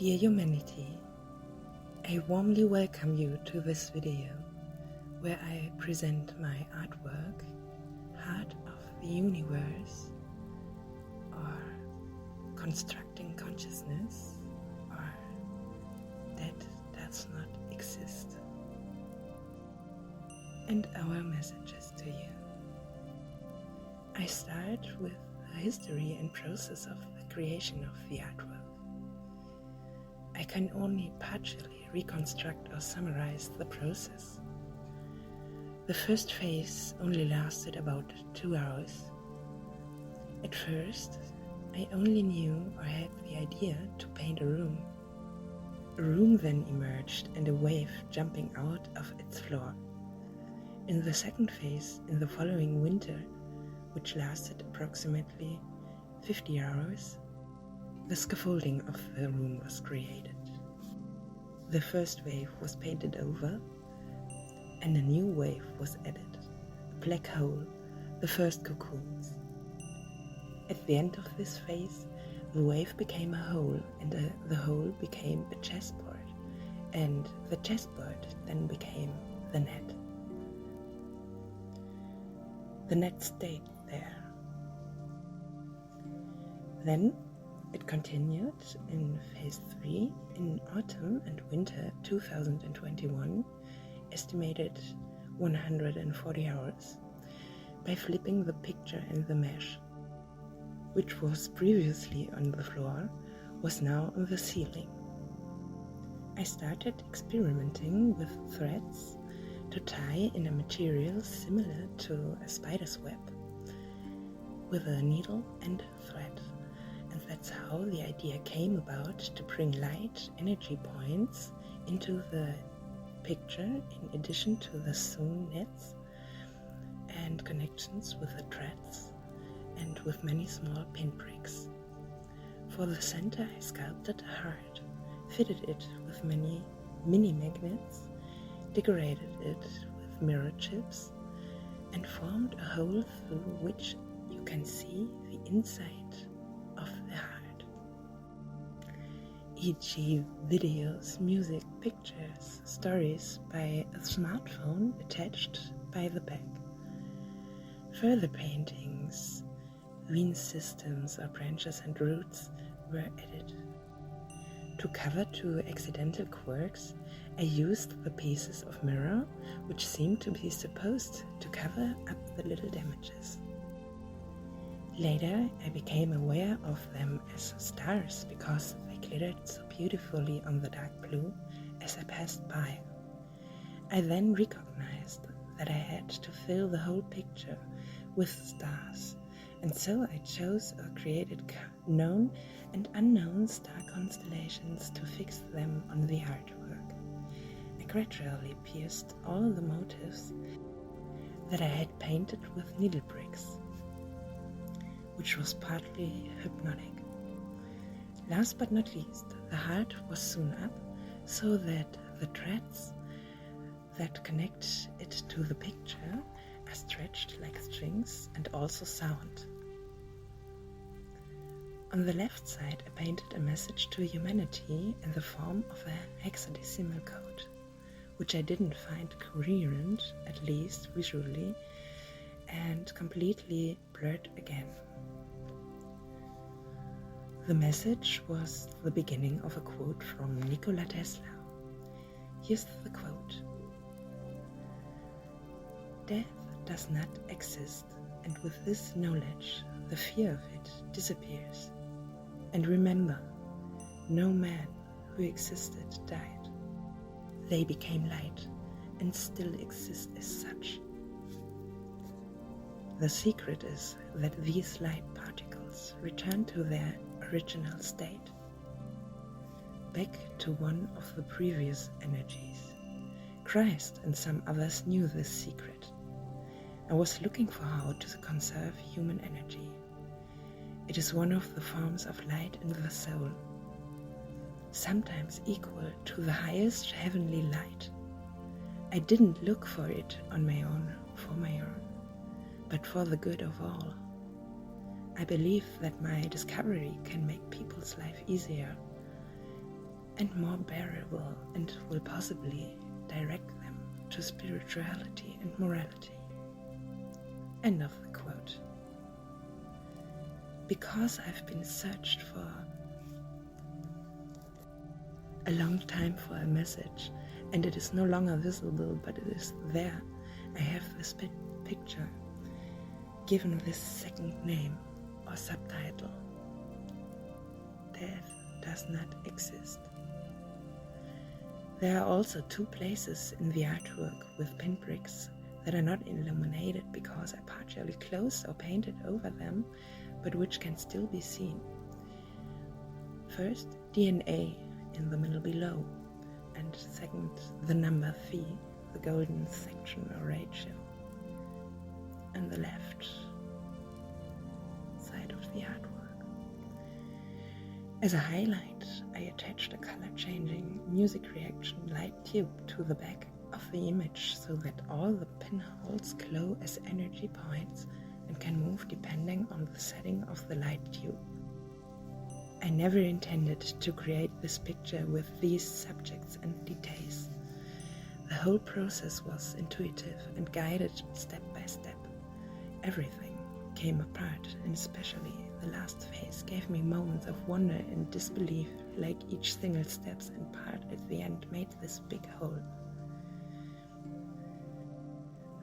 Dear humanity, I warmly welcome you to this video where I present my artwork, Heart of the Universe, or Constructing Consciousness, or That Does Not Exist, and our messages to you. I start with the history and process of the creation of the artwork. I can only partially reconstruct or summarize the process. The first phase only lasted about 2 hours. At first, I only knew or had the idea to paint a room. A room then emerged and a wave jumping out of its floor. In the second phase, in the following winter, which lasted approximately 50 hours, the scaffolding of the room was created. The first wave was painted over, and a new wave was added, a black hole, the first cocoons. At the end of this phase, the wave became a hole, and the hole became a chessboard, and the chessboard then became the net. The net stayed there. Then it continued in phase 3 in autumn and winter 2021, estimated 140 hours, by flipping the picture in the mesh, which was previously on the floor, was now on the ceiling. I started experimenting with threads to tie in a material similar to a spider's web, with a needle and thread. And that's how the idea came about to bring light energy points into the picture in addition to the sewn nets and connections with the threads and with many small pinpricks. For the center I sculpted a heart, fitted it with many mini magnets, decorated it with mirror chips, and formed a hole through which you can see the inside of the heart, e.g. videos, music, pictures, stories by a smartphone attached by the back. Further paintings, vein systems or branches and roots were added. To cover 2 accidental quirks, I used the pieces of mirror which seemed to be supposed to cover up the little damages. Later, I became aware of them as stars because they glittered so beautifully on the dark blue as I passed by. I then recognized that I had to fill the whole picture with stars, and so I chose or created known and unknown star constellations to fix them on the artwork. I gradually pierced all the motifs that I had painted with needle bricks, which was partly hypnotic. Last but not least, the heart was sewn up so that the threads that connect it to the picture are stretched like strings and also sound. On the left side, I painted a message to humanity in the form of a hexadecimal code, which I didn't find coherent, at least visually, and completely blurred again. The message was the beginning of a quote from Nikola Tesla. Here's the quote: "Death does not exist, and with this knowledge, the fear of it disappears. And remember, no man who existed died. They became light and still exist as such. The secret is that these light particles return to their original state, back to one of the previous energies. Christ and some others knew this secret. I was looking for how to conserve human energy. It is one of the forms of light in the soul, sometimes equal to the highest heavenly light. I didn't look for it on my own, for my own, but for the good of all. I believe that my discovery can make people's life easier, and more bearable, and will possibly direct them to spirituality and morality. End of the quote. Because I've been searched for a long time for a message, and it is no longer visible, but it is there, I have this picture given this second name or subtitle: Death does not exist. There are also two places in the artwork with pinpricks that are not illuminated because I partially closed or painted over them, but which can still be seen. First, DNA in the middle below, and second, the number phi, the golden section or ratio, on the left side of the artwork. As a highlight, I attached a color-changing music reaction light tube to the back of the image so that all the pinholes glow as energy points and can move depending on the setting of the light tube. I never intended to create this picture with these subjects and details. The whole process was intuitive and guided step by step. Everything came apart, and especially the last phase gave me moments of wonder and disbelief, like each single steps and part at the end made this big whole.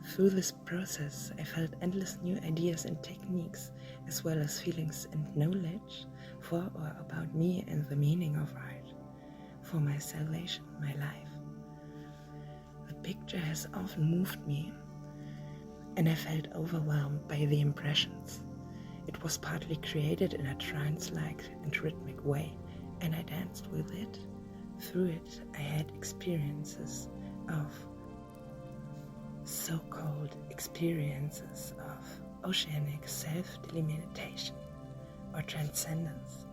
Through this process, I felt endless new ideas and techniques, as well as feelings and knowledge for or about me and the meaning of art, for my salvation, my life. The picture has often moved me, and I felt overwhelmed by the impressions. It was partly created in a trance-like and rhythmic way, and I danced with it. Through it, I had experiences of so-called experiences of oceanic self-delimitation or transcendence.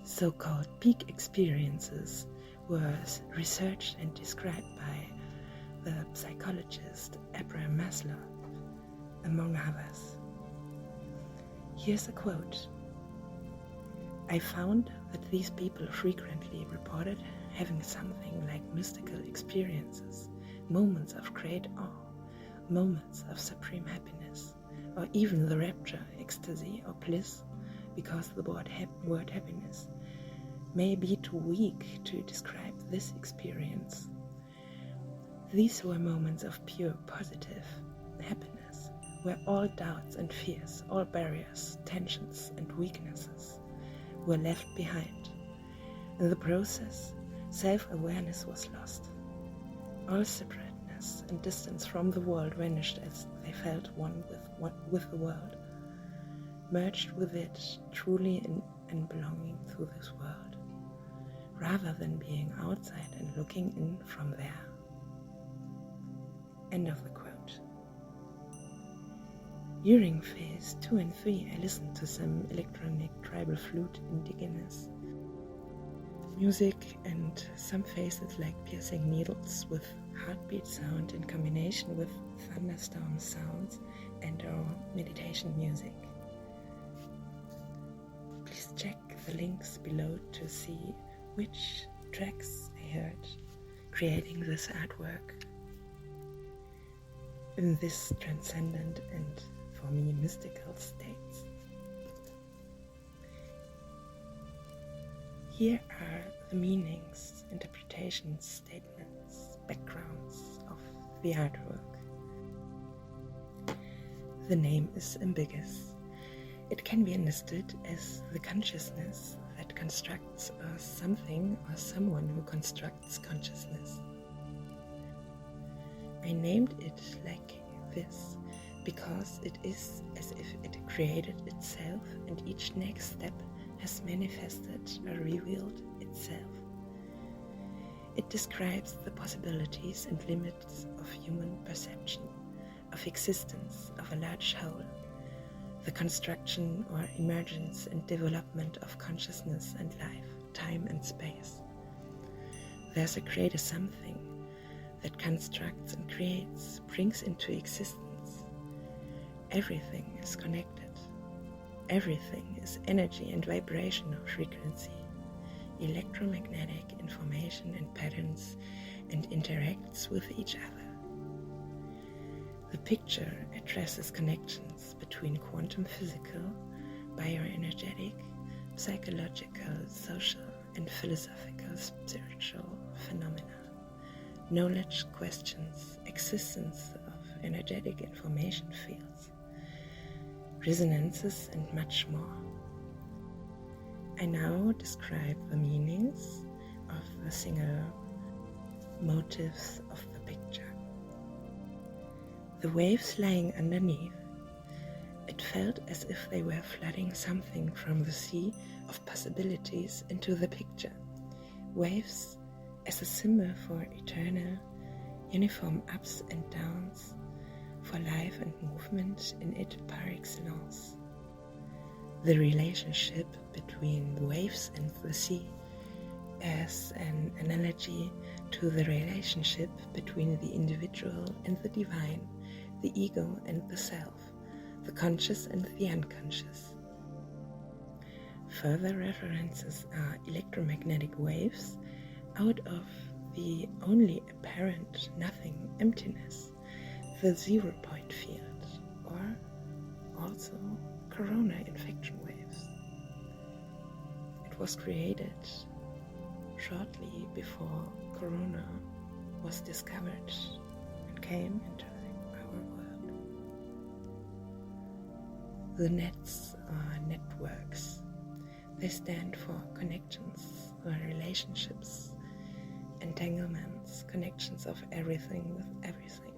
So-called peak experiences were researched and described by the psychologist Abraham Maslow, among others. Here's a quote. I found that these people frequently reported having something like mystical experiences, moments of great awe, moments of supreme happiness, or even the rapture, ecstasy, or bliss, because the word happiness may be too weak to describe this experience. These were moments of pure positive happiness, where all doubts and fears, all barriers, tensions, and weaknesses were left behind. In the process, self-awareness was lost. All separateness and distance from the world vanished as they felt one with the world, merged with it truly in belonging to this world, rather than being outside and looking in from there. End of the quote. During phase 2 and 3, I listened to some electronic tribal flute indigenous music and some phases like piercing needles with heartbeat sound in combination with thunderstorm sounds and or meditation music. Please check the links below to see which tracks I heard creating this artwork in this transcendent and, for me, mystical states. Here are the meanings, interpretations, statements, backgrounds of the artwork. The name is ambiguous. It can be understood as the consciousness that constructs something or someone who constructs consciousness. I named it like this because it is as if it created itself, and each next step has manifested or revealed itself. It describes the possibilities and limits of human perception, of existence, of a large whole, the construction or emergence and development of consciousness and life, time and space. There's a greater something that constructs and creates, brings into existence. Everything is connected. Everything is energy and vibration or frequency. electromagnetic information and patterns and interacts with each other. The picture addresses connections between quantum physical, bioenergetic, psychological, social, and philosophical spiritual phenomena. Knowledge questions existence of energetic information fields, resonances, and much more. I now describe the meanings of the single motifs of the picture. The waves lying underneath, it felt as if they were flooding something from the sea of possibilities into the picture. Waves as a symbol for eternal, uniform ups and downs, for life and movement in it par excellence. The relationship between the waves and the sea as an analogy to the relationship between the individual and the divine, the ego and the self, the conscious and the unconscious. Further references are electromagnetic waves out of the only apparent nothing, emptiness, the 0 point field, or also corona infection waves. It was created shortly before corona was discovered and came into our world. The nets are networks. They stand for connections or relationships, entanglements, connections of everything with everything.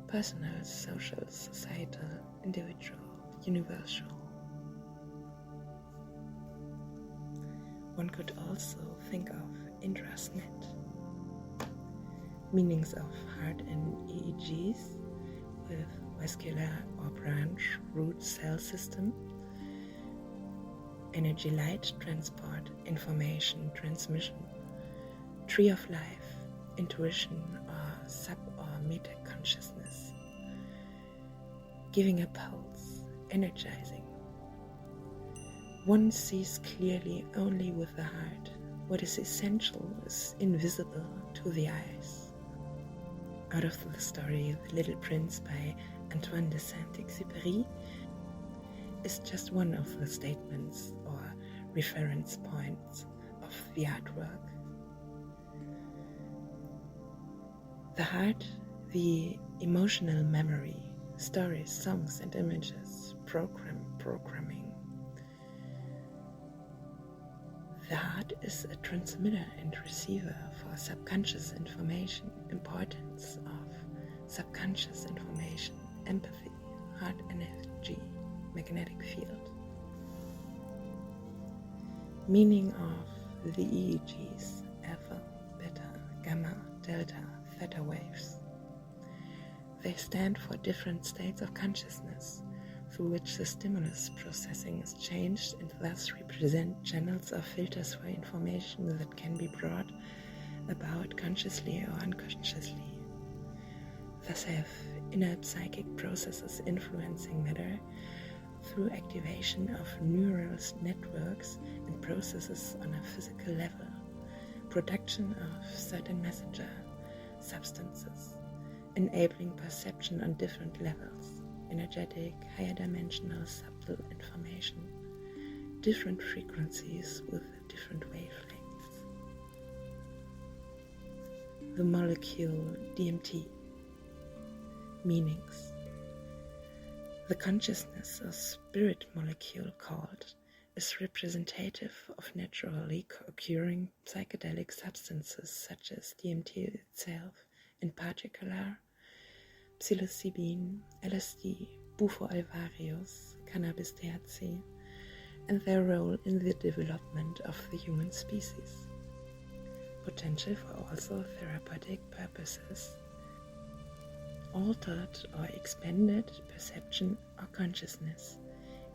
Personal, social, societal, individual, universal. One could also think of intrasnet, meanings of heart and EEGs with vascular or branch root cell system, energy light transport, information transmission, tree of life, intuition or sub or meta consciousness, giving a pulse, energizing. One sees clearly only with the heart. What is essential is invisible to the eyes. Out of the story The Little Prince by Antoine de Saint Exupéry is just one of the statements or reference points of the artwork. The heart, the emotional memory, stories, songs and images, programming. The heart is a transmitter and receiver for subconscious information, importance of subconscious information, empathy, heart energy, magnetic field. Meaning of the EEGs, alpha, beta, gamma, delta, theta waves. They stand for different states of consciousness through which the stimulus processing is changed and thus represent channels or filters for information that can be brought about consciously or unconsciously. Thus have inner psychic processes influencing matter through activation of neural networks and processes on a physical level, production of certain messenger substances, enabling perception on different levels, energetic, higher dimensional, subtle information, different frequencies with different wavelengths. The molecule DMT. Meanings. The consciousness or spirit molecule called is representative of naturally occurring psychedelic substances such as DMT itself, in particular psilocybin, LSD, Bufo alvarius, cannabis THC, and their role in the development of the human species. Potential for also therapeutic purposes. Altered or expanded perception or consciousness.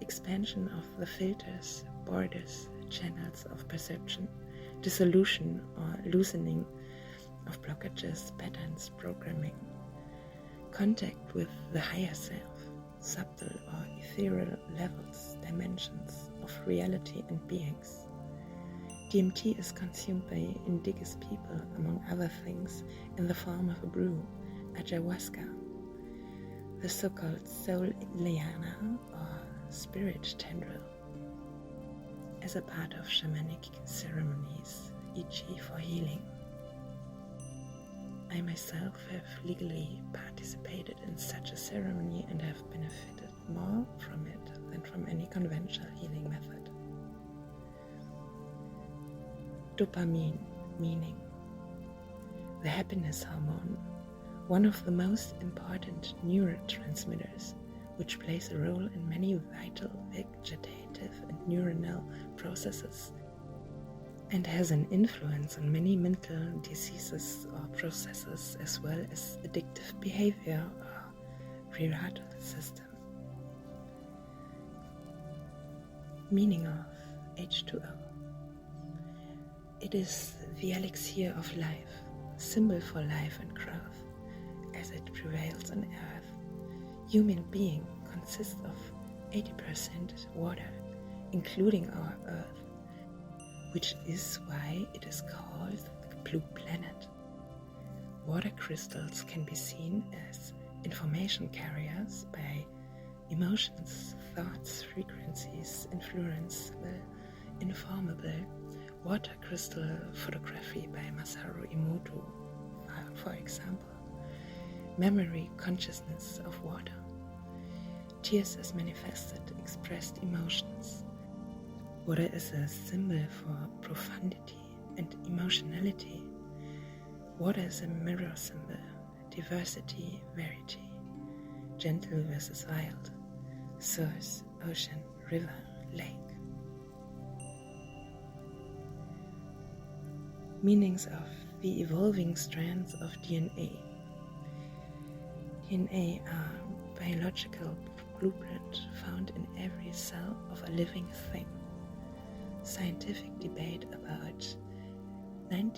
Expansion of the filters, borders, channels of perception. Dissolution or loosening of blockages, patterns, programming. Contact with the higher self, subtle or ethereal levels, dimensions of reality and beings. DMT is consumed by indigenous people, among other things, in the form of a brew, ayahuasca, the so-called soul liana or spirit tendril, as a part of shamanic ceremonies, e.g. for healing. I myself have legally participated in such a ceremony and have benefited more from it than from any conventional healing method. Dopamine, meaning the happiness hormone, one of the most important neurotransmitters, which plays a role in many vital vegetative and neuronal processes and has an influence on many mental diseases or processes, as well as addictive behavior or reward system. Meaning of H2O. It is the elixir of life, symbol for life and growth, as it prevails on Earth. Human being consists of 80% water, including our Earth, which is why it is called the Blue Planet. Water crystals can be seen as information carriers by emotions, thoughts, frequencies, influenceable, informable. Water crystal photography by Masaru Emoto, for example. Memory, consciousness of water. Tears as manifested, expressed emotions. Water is a symbol for profundity and emotionality. Water is a mirror symbol, diversity, verity, gentle versus wild, source, ocean, river, lake. Meanings of the evolving strands of DNA. DNA are biological blueprint found in every cell of a living thing. Scientific debate about 95%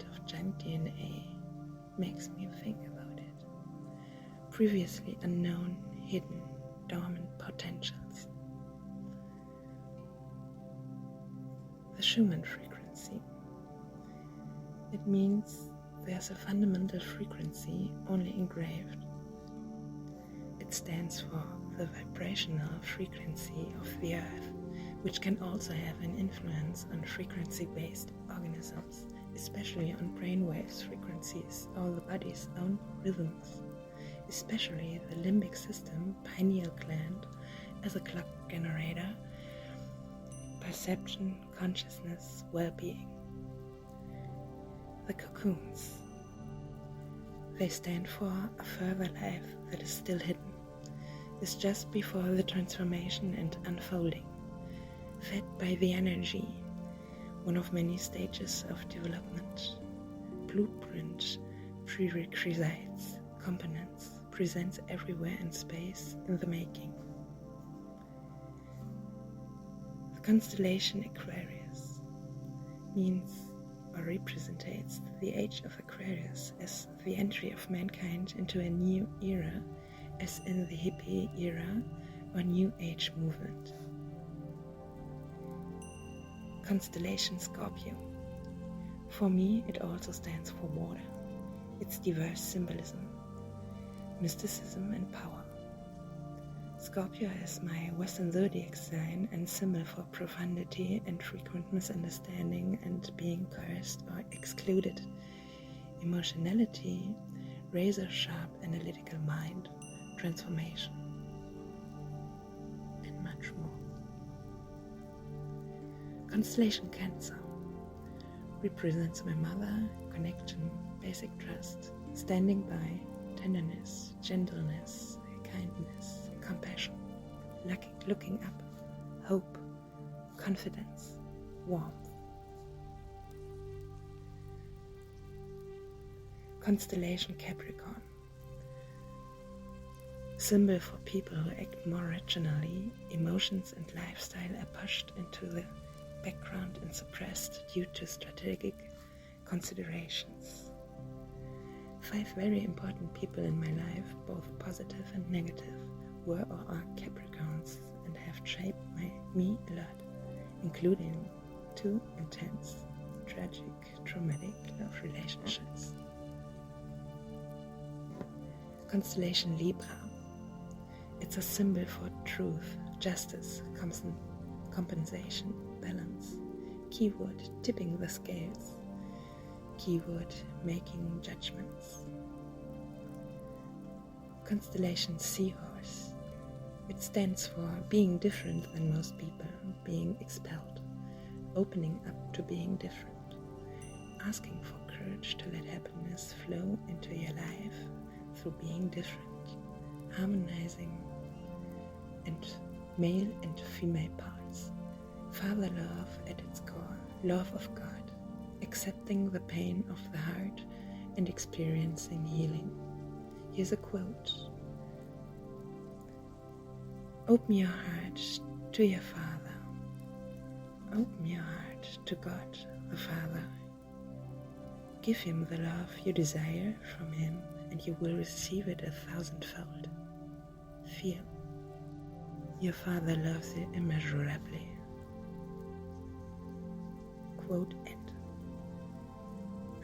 of junk DNA makes me think about it. Previously unknown, hidden, dormant potentials. The Schumann frequency. It means there's a fundamental frequency only engraved. It stands for the vibrational frequency of the Earth, which can also have an influence on frequency-based organisms, especially on brainwaves frequencies or the body's own rhythms, especially the limbic system, pineal gland, as a clock generator, perception, consciousness, well-being. The cocoons. They stand for a further life that is still hidden, is just before the transformation and unfolding, fed by the energy, one of many stages of development. Blueprint, prerequisites, components, presents everywhere in space in the making. The constellation Aquarius means or represents the age of Aquarius as the entry of mankind into a new era, as in the hippie era or New Age movement. Constellation Scorpio. For me, it also stands for water, its diverse symbolism, mysticism and power. Scorpio is my Western zodiac sign and symbol for profundity and frequent misunderstanding and being cursed or excluded. Emotionality, razor-sharp analytical mind, transformation, and much more. Constellation Cancer represents my mother, connection, basic trust, standing by, tenderness, gentleness, kindness, compassion, looking up, hope, confidence, warmth. Constellation Capricorn. Symbol for people who act more rationally, emotions and lifestyle are pushed into the background and suppressed due to strategic considerations. 5 very important people in my life, both positive and negative, were or are Capricorns and have shaped me a lot, including to intense, tragic, traumatic love relationships. Constellation Libra. It's a symbol for truth, justice, compensation, balance. Keyword, tipping the scales. Keyword, making judgments. Constellation Seahorse. It stands for being different than most people, being expelled, opening up to being different, asking for courage to let happiness flow into your life through being different, harmonizing and male and female parts, father love at its core, love of God, accepting the pain of the heart and experiencing healing. Here's a quote. Open your heart to your Father. Open your heart to God the Father. Give Him the love you desire from Him, and you will receive it 1,000-fold. Feel. Your Father loves you immeasurably. Quote end.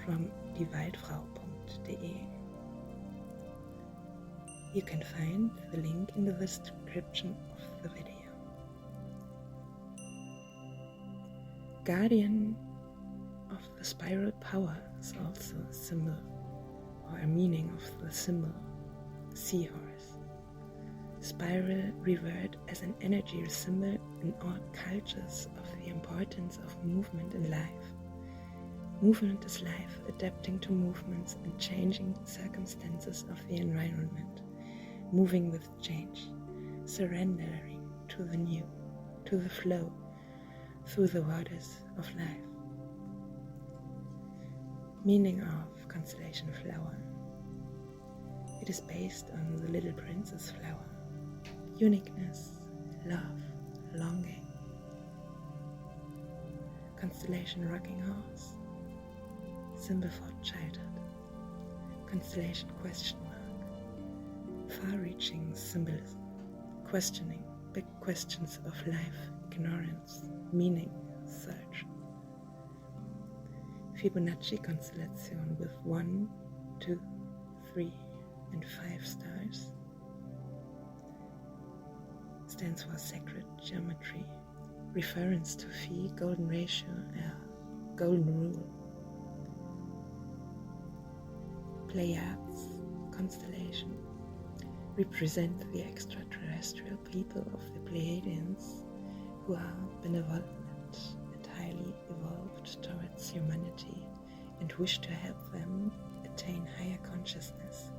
From diewaldfrau.de. You can find the link in the description of the video. Guardian of the spiral power is also a symbol or a meaning of the symbol seahorse. Spiral revered as an energy symbol in all cultures of the importance of movement in life. Movement is life, adapting to movements and changing circumstances of the environment, moving with change, surrendering to the new, to the flow, through the waters of life. Meaning of constellation flower. It is based on the little princess flower. Uniqueness, love, longing. Constellation rocking horse. Symbol for childhood. Constellation question mark. Far-reaching symbolism. Questioning big questions of life, ignorance, meaning, search. Fibonacci constellation with 1, 2, 3, and 5 stars. Stands for sacred geometry, reference to Phi, golden ratio, golden rule. Pleiades constellation represent the extraterrestrial people of the Pleiadians who are benevolent and highly evolved towards humanity and wish to help them attain higher consciousness.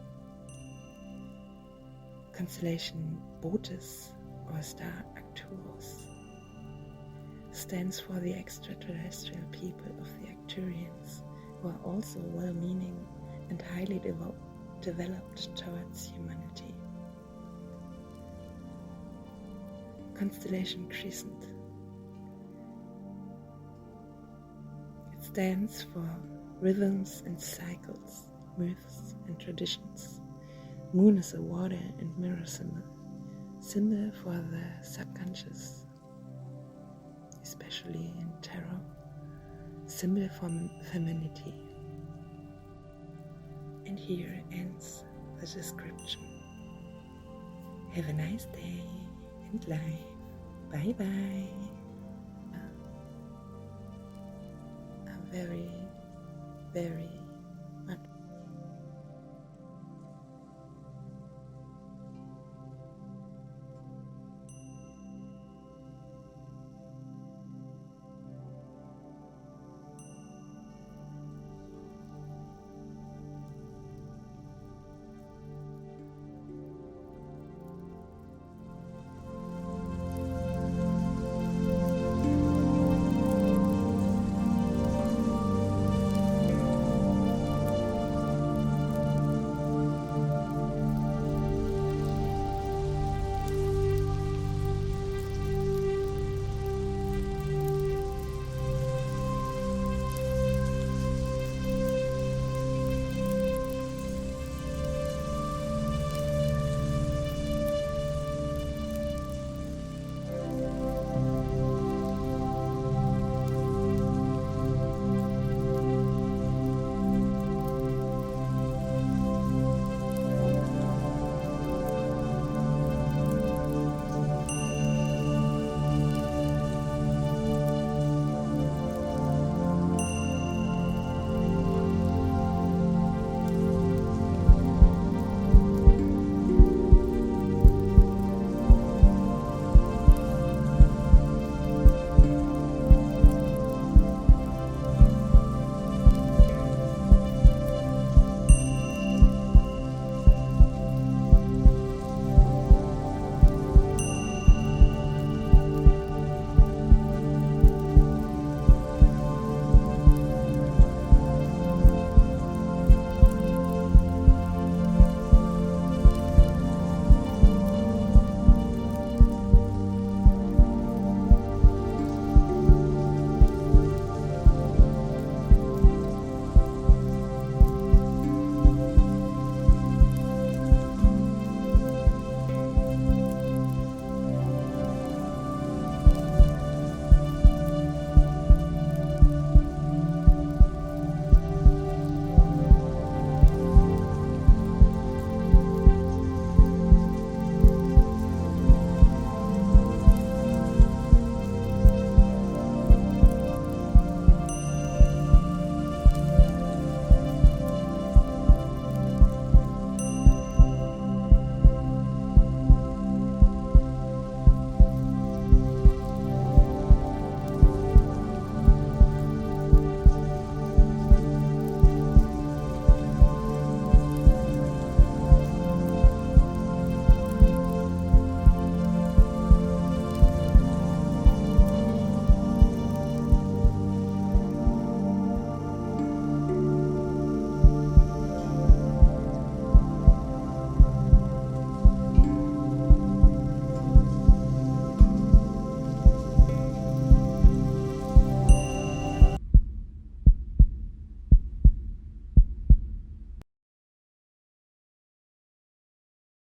Constellation Bootes or star Arcturus stands for the extraterrestrial people of the Arcturians who are also well-meaning and highly developed towards humanity. Constellation Crescent. It stands for rhythms and cycles, myths and traditions. Moon is a water and mirror symbol, symbol for the subconscious, especially in tarot, symbol for femininity. And here ends the description. Have a nice day and life. Bye bye. A very, very